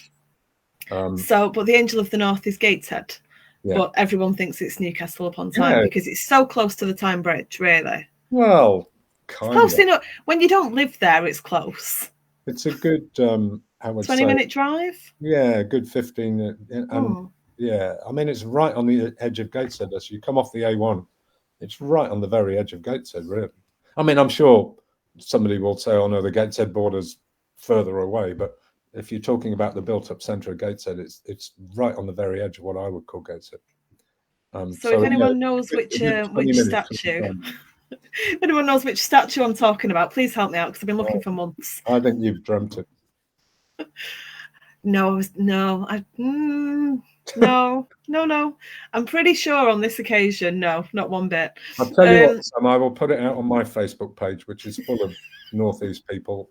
But the Angel of the North is Gateshead. Yeah. But everyone thinks it's Newcastle upon Tyne because it's so close to the Tyne Bridge, really. Well, kind of. Close enough. When you don't live there, it's close. It's a good 20-minute drive? Yeah, a good 15. Yeah, I mean, it's right on the edge of Gateshead. As you come off the A1, it's right on the very edge of Gateshead, really. I mean, I'm sure somebody will say, oh, no, the Gateshead border's further away. But if you're talking about the built-up centre of Gateshead, it's right on the very edge of what I would call Gateshead. So if anyone knows which statue... If anyone knows which statue I'm talking about, please help me out because I've been looking for months. I think you've dreamt it. No. I'm pretty sure on this occasion, no, not one bit. I'll tell you what, Sam, I will put it out on my Facebook page, which is full of Northeast people,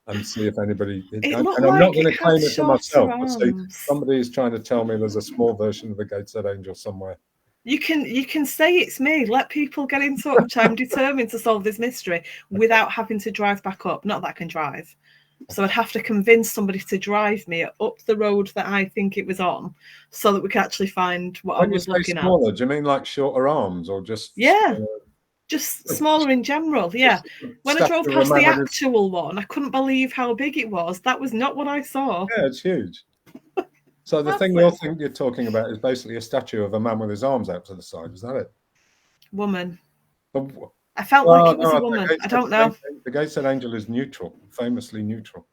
and see if anybody. It And looked I'm not like going it to had claim it for shorter myself, but see, arms. somebody is trying to tell me there's a small version of the Gateshead Angel somewhere. You can say it's me. Let people get in touch. I'm determined to solve this mystery without having to drive back up. Not that I can drive. So I'd have to convince somebody to drive me up the road that I think it was on, so that we could actually find what I was looking at. Smaller, do you mean like shorter arms, or just smaller? Just smaller in general, yeah. When I drove past the actual one, I couldn't believe how big it was. That was not what I saw. Yeah, it's huge. So the thing you're talking about is basically a statue of a man with his arms out to the side. Is that it? Woman. I felt like it was a woman. I don't know. The Gateshead Angel is neutral, famously neutral.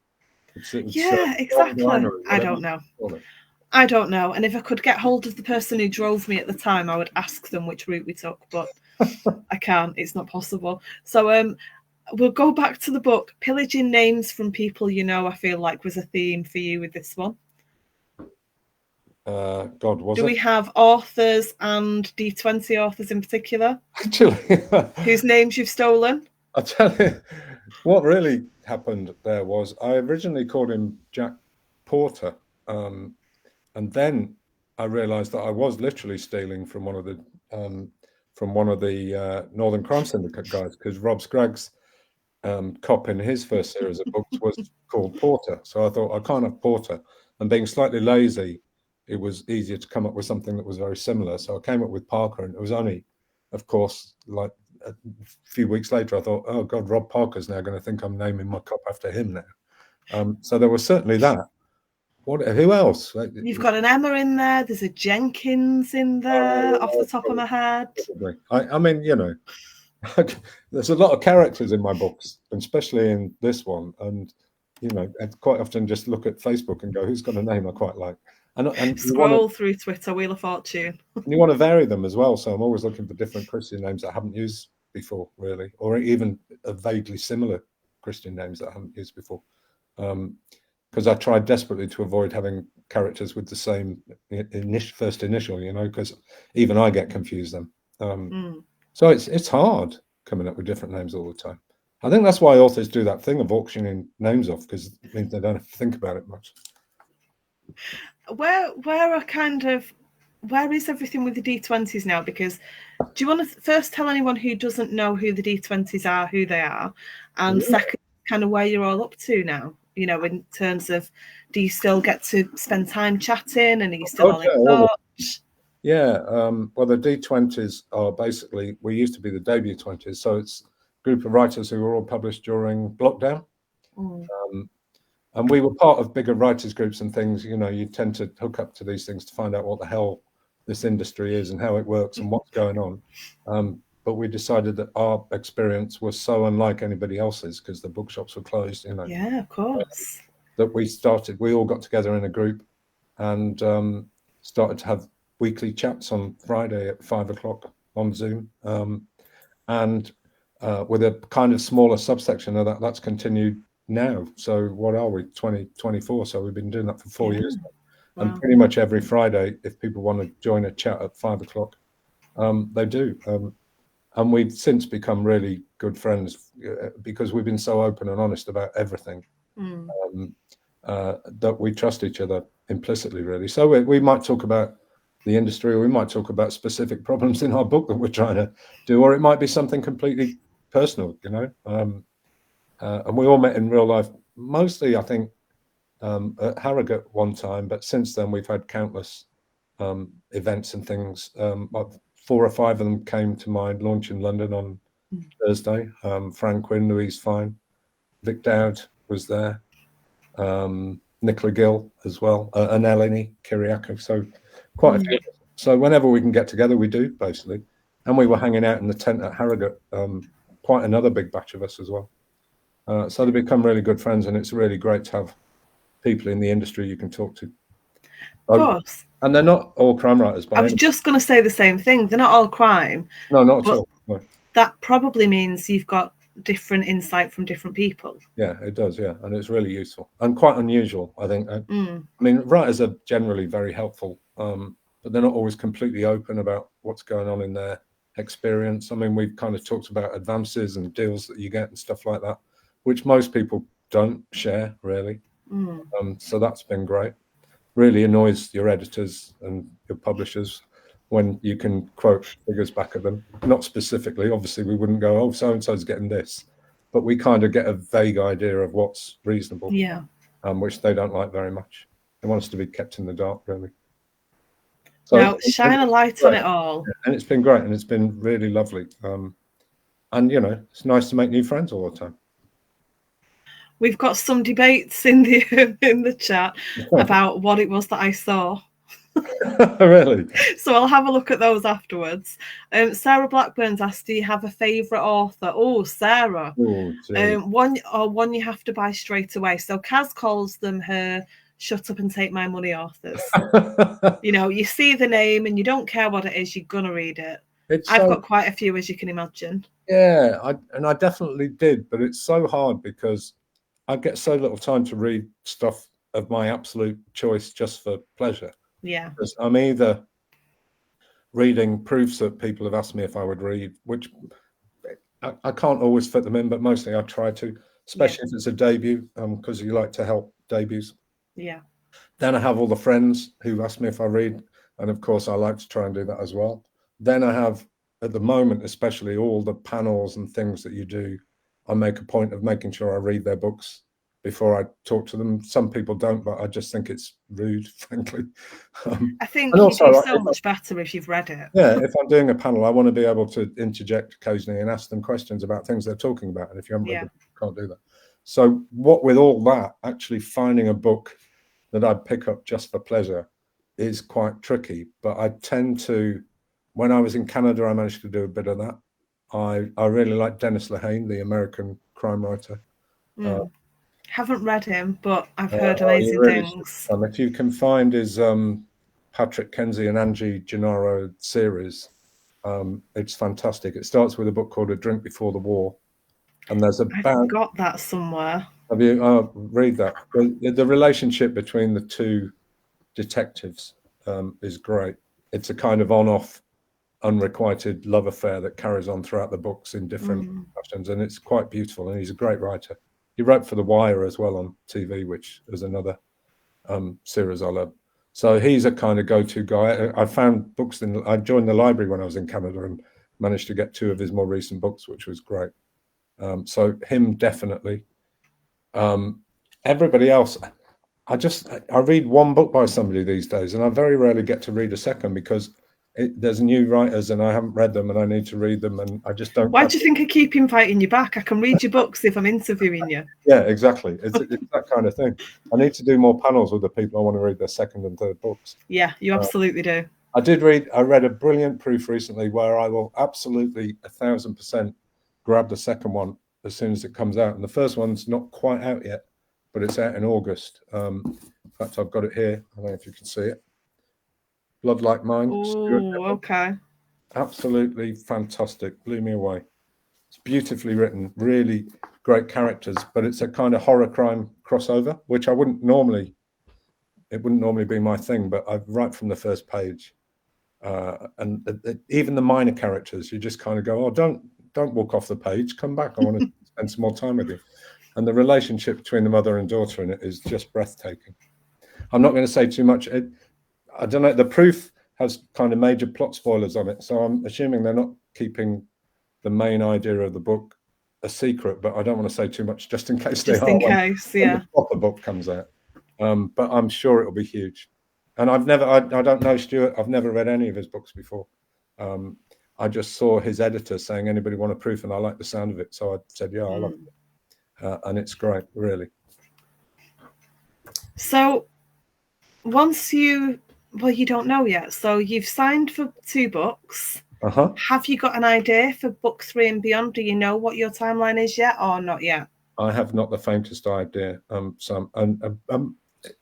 Yeah, exactly. I don't know. I don't know. And if I could get hold of the person who drove me at the time, I would ask them which route we took, but I can't. It's not possible. So we'll go back to the book. Pillaging names from people you know, I feel like was a theme for you with this one. Do we have authors and D20 authors in particular? Actually, whose names you've stolen? I'll tell you what really happened there was I originally called him Jack Porter, and then I realized that I was literally stealing from one of the Northern Crime Syndicate guys, because Rob Scragg's cop in his first series of books was called Porter. So I thought, I can't have Porter, and being slightly lazy, it was easier to come up with something that was very similar. So I came up with Parker, and it was only, of course, like a few weeks later, I thought, oh God, Rob Parker's now going to think I'm naming my cop after him now. So there was certainly that. Who else? You've got an Emma in there. There's a Jenkins in there, off the top of my head. I mean, you know, there's a lot of characters in my books, especially in this one. And, you know, I quite often just look at Facebook and go, who's got a name I quite like? And scroll through Twitter, Wheel of Fortune. And you want to vary them as well. So I'm always looking for different Christian names that I haven't used before, really, or even vaguely similar Christian names that I haven't used before. Because I tried desperately to avoid having characters with the same first initial, you know, because even I get confused then. So it's hard coming up with different names all the time. I think that's why authors do that thing of auctioning names off, because it means they don't have to think about it much. Where is everything with the D20s now? Because do you want to first tell anyone who doesn't know who the D20s are, who they are, and second, kind of where you're all up to now? You know, in terms of, do you still get to spend time chatting, and are you still all in touch? Yeah, well, the D20s are basically, we used to be the debut 20s, so it's a group of writers who were all published during lockdown. And we were part of bigger writers groups and things. You know, you tend to hook up to these things to find out what the hell this industry is and how it works and what's going on. But we decided that our experience was so unlike anybody else's, because the bookshops were closed, you know. Yeah, of course. That we all got together in a group and started to have weekly chats on Friday at 5:00 on Zoom. And with a kind of smaller subsection of that's continued now. So what are we, 2024? So we've been doing that for 4 years now. Wow. And pretty much every Friday, if people want to join a chat at 5:00, they do. And we've since become really good friends because we've been so open and honest about everything that we trust each other implicitly, really. So we might talk about the industry, or we might talk about specific problems in our book that we're trying to do, or it might be something completely personal, you know. And we all met in real life, mostly, I think, at Harrogate one time, but since then we've had countless events and things. 4 or 5 of them came to my launch in London on Thursday. Fran Quinn, Louise Fine, Vic Dowd was there, Nicola Gill as well, and Eleni Kyriakou. So quite a few. So whenever we can get together, we do, basically. And we were hanging out in the tent at Harrogate, quite another big batch of us as well. So they become really good friends, and it's really great to have people in the industry you can talk to. Of course. And they're not all crime writers. I was just going to say the same thing. They're not all crime. No, not at all. No. That probably means you've got different insight from different people. Yeah, it does. Yeah, and it's really useful and quite unusual, I think. I mean, writers are generally very helpful but they're not always completely open about what's going on in their experience. I mean, we've kind of talked about advances and deals that you get and stuff like that, which most people don't share really. So that's been great. Really annoys your editors and your publishers when you can quote figures back at them. Not specifically, obviously we wouldn't go, oh, so-and-so's getting this, but we kind of get a vague idea of what's reasonable, which they don't like very much. They want us to be kept in the dark, really. So now shine a light on it all. And it's been great, and it's been really lovely. And, you know, it's nice to make new friends all the time. We've got some debates in the chat about what it was that I saw. Really? So I'll have a look at those afterwards. Sarah Blackburn's asked, do you have a favourite author? Oh, Sarah. One you have to buy straight away. So Kaz calls them her shut up and take my money authors. You know, you see the name and you don't care what it is, you're gonna read it. I've got quite a few, as you can imagine. Yeah, I definitely did, but it's so hard because I get so little time to read stuff of my absolute choice just for pleasure. Yeah. Because I'm either reading proofs that people have asked me if I would read, which I can't always fit them in, but mostly I try to, especially if it's a debut, because you like to help debuts. Yeah. Then I have all the friends who ask me if I read, and of course I like to try and do that as well. Then I have, at the moment especially, all the panels and things that you do. I make a point of making sure I read their books before I talk to them. Some people don't, but I just think it's rude, frankly. I think you do so much better if you've read it. Yeah, if I'm doing a panel, I want to be able to interject occasionally and ask them questions about things they're talking about. And if you haven't read it, you can't do that. So what with all that, actually finding a book that I'd pick up just for pleasure is quite tricky. But I tend to, when I was in Canada, I managed to do a bit of that. I really like Dennis Lehane, the American crime writer. Haven't read him, but I've heard amazing things. If you can find his Patrick Kenzie and Angie Gennaro series, it's fantastic. It starts with a book called A Drink Before the War, and there's I've got that somewhere. Have you? Read that. The relationship between the two detectives is great. It's a kind of on-off, unrequited love affair that carries on throughout the books in different fashions, and it's quite beautiful. And he's a great writer. He wrote for The Wire as well on TV, which is another series I love. So he's a kind of go-to guy. I found books I joined the library when I was in Canada and managed to get 2 of his more recent books, which was great. So him definitely. Everybody else, I read one book by somebody these days, and I very rarely get to read a second because there's new writers and I haven't read them and I need to read them, and I just don't. Why do you think I keep inviting you back? I can read your books if I'm interviewing you. Yeah, exactly. It's that kind of thing. I need to do more panels with the people I want to read their second and third books. Yeah, you absolutely do. I read a brilliant proof recently where I will absolutely 1,000% grab the second one as soon as it comes out. And the first one's not quite out yet, but it's out in August. In fact, I've got it here. I don't know if you can see it. Blood Like Mine. Oh, okay. Absolutely fantastic. Blew me away. It's beautifully written, really great characters, but it's a kind of horror crime crossover, which it wouldn't normally be my thing, but right from the first page. And even the minor characters, you just kind of go, oh, don't walk off the page, come back. I want to spend some more time with you. And the relationship between the mother and daughter in it is just breathtaking. I'm not going to say too much. I don't know. The proof has kind of major plot spoilers on it, so I'm assuming they're not keeping the main idea of the book a secret. But I don't want to say too much, just in case when the proper book comes out. But I'm sure it'll be huge. And I don't know Stuart. I've never read any of his books before. I just saw his editor saying, anybody want a proof? And I like the sound of it. So I said, yeah, I love it. And it's great, really. So once you don't know yet. So you've signed for 2 books. Have you got an idea for book 3 and beyond? Do you know what your timeline is yet or not yet? I have not the faintest idea.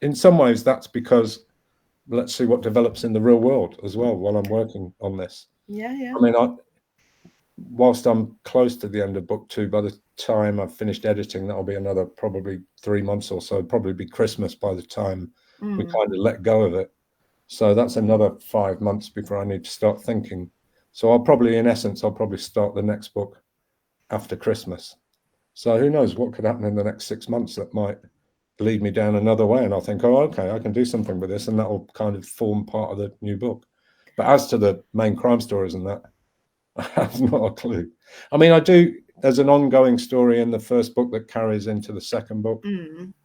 In some ways, that's because let's see what develops in the real world as well while I'm working on this. Yeah. I mean, whilst I'm close to the end of book 2, by the time I've finished editing, that'll be another probably 3 months or so. It'll probably be Christmas by the time we kind of let go of it. So that's another 5 months before I need to start thinking. So I'll probably start the next book after Christmas. So who knows what could happen in the next 6 months that might lead me down another way. And I'll think, oh, okay, I can do something with this. And that will kind of form part of the new book. But as to the main crime stories and that, I have not a clue. I mean, there's an ongoing story in the first book that carries into the second book.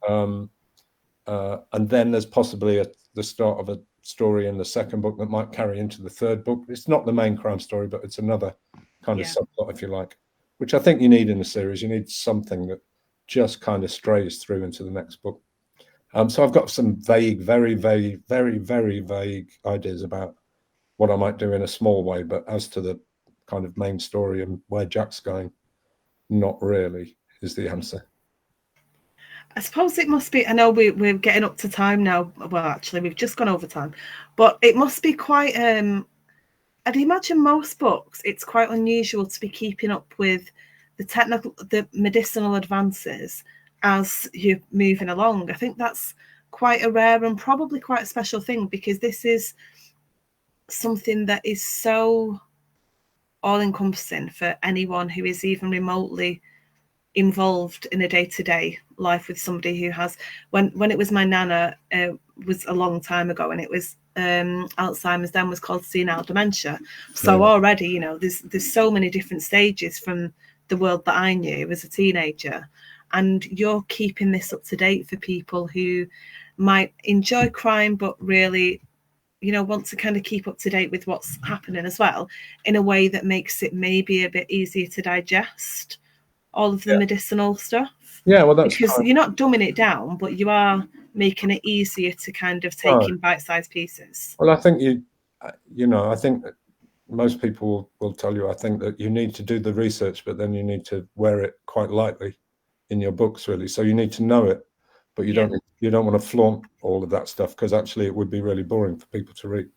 And then there's possibly the start of a story in the second book that might carry into the third book. It's not the main crime story, but it's another kind of subplot, if you like, which I think you need in a series. You need something that just kind of strays through into the next book. So I've got some vague, very vague, very, very vague ideas about what I might do in a small way. But as to the kind of main story and where Jack's going, not really is the answer. I suppose it must be, I know we're getting up to time now. Well, actually, we've just gone over time. But it must be quite, I'd imagine most books, it's quite unusual to be keeping up with the medicinal advances as you're moving along. I think that's quite a rare and probably quite a special thing, because this is something that is so all-encompassing for anyone who is even remotely involved in a day-to-day life with somebody who has, when it was my nana, was a long time ago, and it was Alzheimer's, then was called senile dementia. So already, you know, there's so many different stages from the world that I knew as a teenager, and you're keeping this up to date for people who might enjoy crime but really, you know, want to kind of keep up to date with what's happening as well, in a way that makes it maybe a bit easier to digest all of the medicinal stuff. Yeah, well, that's because you're not dumbing it down, but you are making it easier to kind of take in bite-sized pieces. Well, I think I think that most people will tell you, I think that you need to do the research, but then you need to wear it quite lightly in your books, really. So you need to know it, but you don't want to flaunt all of that stuff, because actually it would be really boring for people to read.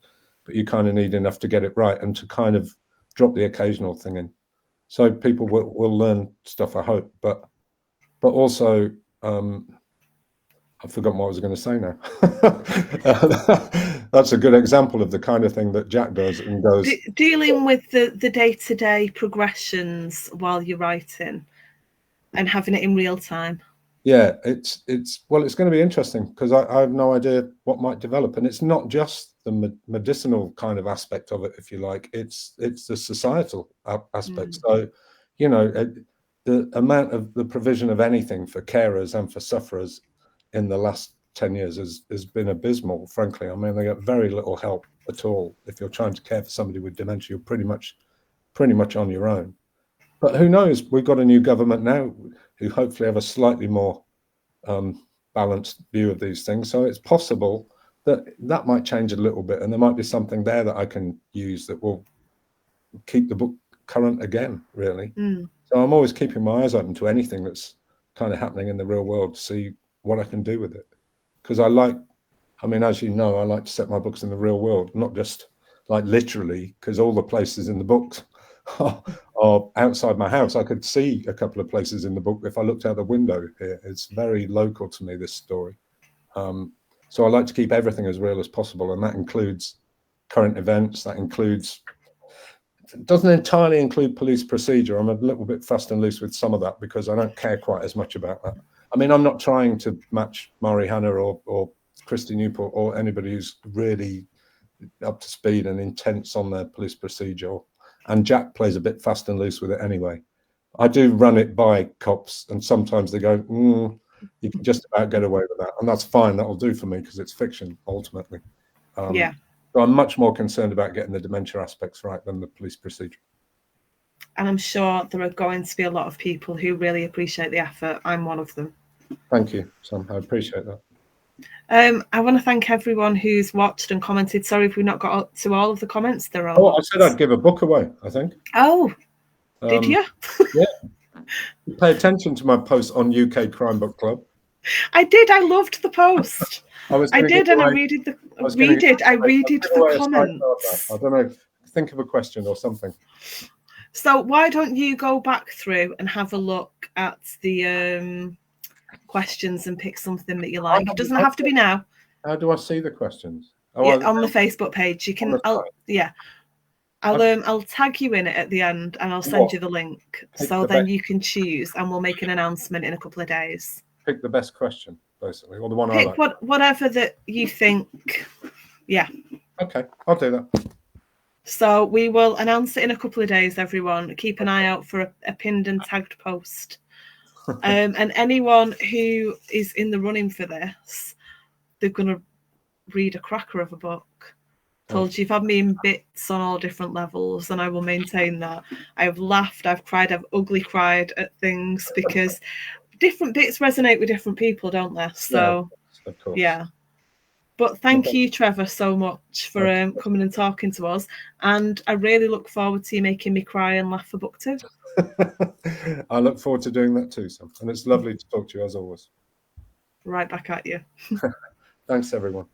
But you kind of need enough to get it right and to kind of drop the occasional thing in. So people will learn stuff, I hope, but also I've forgotten what I was going to say now. That's a good example of the kind of thing that Jack does and goes. Dealing with the day-to-day progressions while you're writing and having it in real time. Yeah, it's going to be interesting, because I have no idea what might develop, and it's not just the medicinal kind of aspect of it, if you like. It's the societal aspect. So, you know, the amount of the provision of anything for carers and for sufferers in the last 10 years has been abysmal, frankly. I mean, they get very little help at all. If you're trying to care for somebody with dementia, you're pretty much on your own. But who knows? We've got a new government now who hopefully have a slightly more balanced view of these things. So it's possible that might change a little bit, and there might be something there that I can use that will keep the book current again, really. So I'm always keeping my eyes open to anything that's kind of happening in the real world to see what I can do with it. Because as you know, I like to set my books in the real world, not just like literally, because all the places in the books are outside my house. I could see a couple of places in the book if I looked out the window here. It's very local to me, this story. So I like to keep everything as real as possible, and that includes current events. It doesn't entirely include police procedure. I'm a little bit fast and loose with some of that, because I don't care quite as much about that. I mean, I'm not trying to match Mari Hanna or Christy Newport or anybody who's really up to speed and intense on their police procedure. And Jack plays a bit fast and loose with it anyway. I do run it by cops, and sometimes they go, you can just about get away with that. And that's fine. That'll do for me, because it's fiction, ultimately. So I'm much more concerned about getting the dementia aspects right than the police procedure. And I'm sure there are going to be a lot of people who really appreciate the effort. I'm one of them. Thank you, Sam. I appreciate that. I want to thank everyone who's watched and commented. Sorry if we've not got to all of the comments. There are I said I'd give a book away, I think. Oh, did you? Yeah. Pay attention to my post on UK Crime Book Club. I did. I loved the post. I did, and I readed the comments. I don't know. Think of a question or something. So why don't you go back through and have a look at the questions and pick something that you like? It doesn't have to be now. How do I see the questions? on the Facebook page. You can. I'll tag you in it at the end, and I'll send you the link. So then you can choose, and we'll make an announcement in a couple of days. Pick the best question, basically, or the one I like. Whatever that you think. Yeah. Okay, I'll do that. So we will announce it in a couple of days, everyone. Keep an eye out for a pinned and tagged post. And anyone who is in the running for this, they're going to read a cracker of a book. Told you, you've had me in bits on all different levels, and I will maintain that. I have laughed, I've cried, I've ugly cried at things, because different bits resonate with different people, don't they? So, of course. Yeah. But thank you, Trevor, so much for coming and talking to us. And I really look forward to you making me cry and laugh for book 2. I look forward to doing that too, Sam. And it's lovely to talk to you as always. Right back at you. Thanks, everyone.